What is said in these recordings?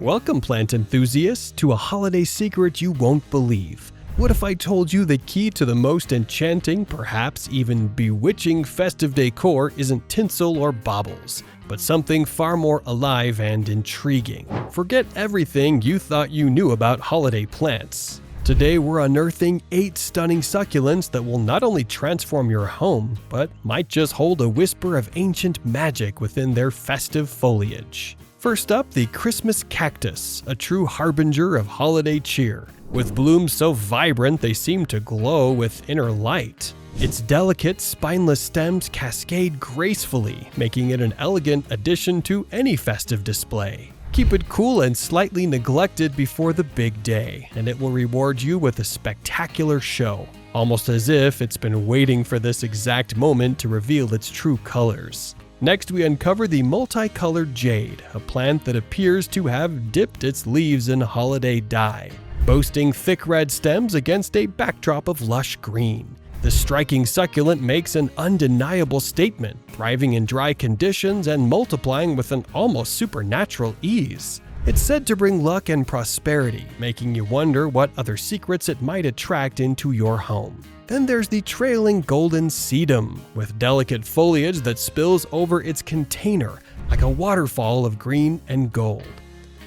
Welcome, plant enthusiasts, to a holiday secret you won't believe. What if I told you the key to the most enchanting, perhaps even bewitching festive decor isn't tinsel or baubles, but something far more alive and intriguing? Forget everything you thought you knew about holiday plants. Today we're unearthing 8 stunning succulents that will not only transform your home, but might just hold a whisper of ancient magic within their festive foliage. First up, the Christmas Cactus, a true harbinger of holiday cheer. With blooms so vibrant they seem to glow with inner light. Its delicate, spineless stems cascade gracefully, making it an elegant addition to any festive display. Keep it cool and slightly neglected before the big day, and it will reward you with a spectacular show, almost as if it's been waiting for this exact moment to reveal its true colors. Next, we uncover the multicolored jade, a plant that appears to have dipped its leaves in holiday dye, boasting thick red stems against a backdrop of lush green. The striking succulent makes an undeniable statement, thriving in dry conditions and multiplying with an almost supernatural ease. It's said to bring luck and prosperity, making you wonder what other secrets it might attract into your home. Then there's the trailing golden sedum, with delicate foliage that spills over its container like a waterfall of green and gold.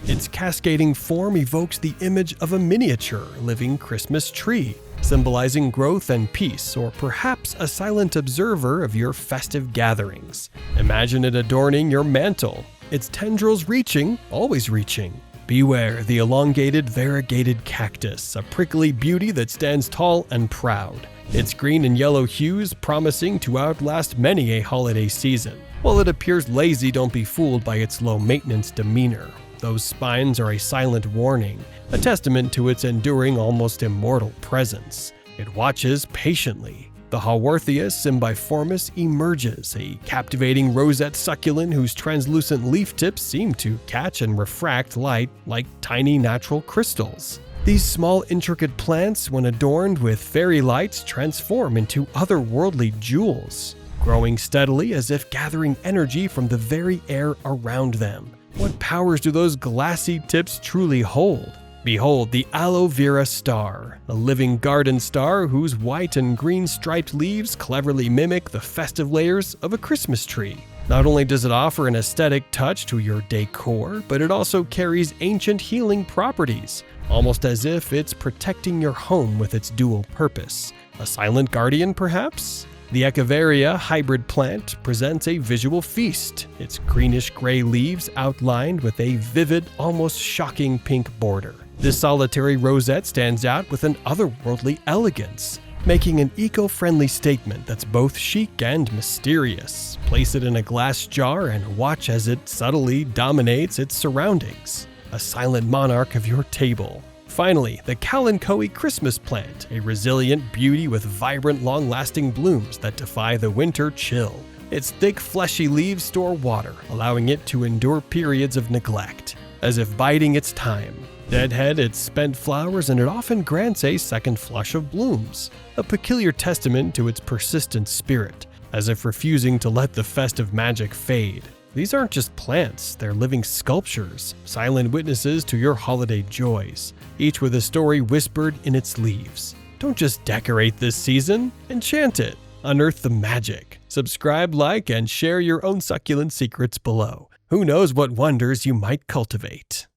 Its cascading form evokes the image of a miniature living Christmas tree, symbolizing growth and peace, or perhaps a silent observer of your festive gatherings. Imagine it adorning your mantle, its tendrils reaching, always reaching. Beware the elongated variegated cactus, a prickly beauty that stands tall and proud, its green and yellow hues promising to outlast many a holiday season. While it appears lazy, don't be fooled by its low-maintenance demeanor. Those spines are a silent warning, a testament to its enduring, almost immortal presence. It watches patiently. The Haworthia cymbiformis emerges, a captivating rosette succulent whose translucent leaf tips seem to catch and refract light like tiny natural crystals. These small, intricate plants, when adorned with fairy lights, transform into otherworldly jewels, growing steadily as if gathering energy from the very air around them. What powers do those glassy tips truly hold? Behold the aloe vera star, a living garden star whose white and green striped leaves cleverly mimic the festive layers of a Christmas tree. Not only does it offer an aesthetic touch to your decor, but it also carries ancient healing properties, almost as if it's protecting your home with its dual purpose. A silent guardian, perhaps? The Echeveria hybrid plant presents a visual feast, its greenish-gray leaves outlined with a vivid, almost shocking pink border. This solitary rosette stands out with an otherworldly elegance, making an eco-friendly statement that's both chic and mysterious. Place it in a glass jar and watch as it subtly dominates its surroundings, a silent monarch of your table. Finally, the Kalanchoe Christmas plant, a resilient beauty with vibrant, long-lasting blooms that defy the winter chill. Its thick, fleshy leaves store water, allowing it to endure periods of neglect, as if biding its time. Deadhead its spent flowers, and it often grants a second flush of blooms, a peculiar testament to its persistent spirit, as if refusing to let the festive magic fade. These aren't just plants, they're living sculptures, silent witnesses to your holiday joys, each with a story whispered in its leaves. Don't just decorate this season, enchant it. Unearth the magic. Subscribe, like, and share your own succulent secrets below. Who knows what wonders you might cultivate.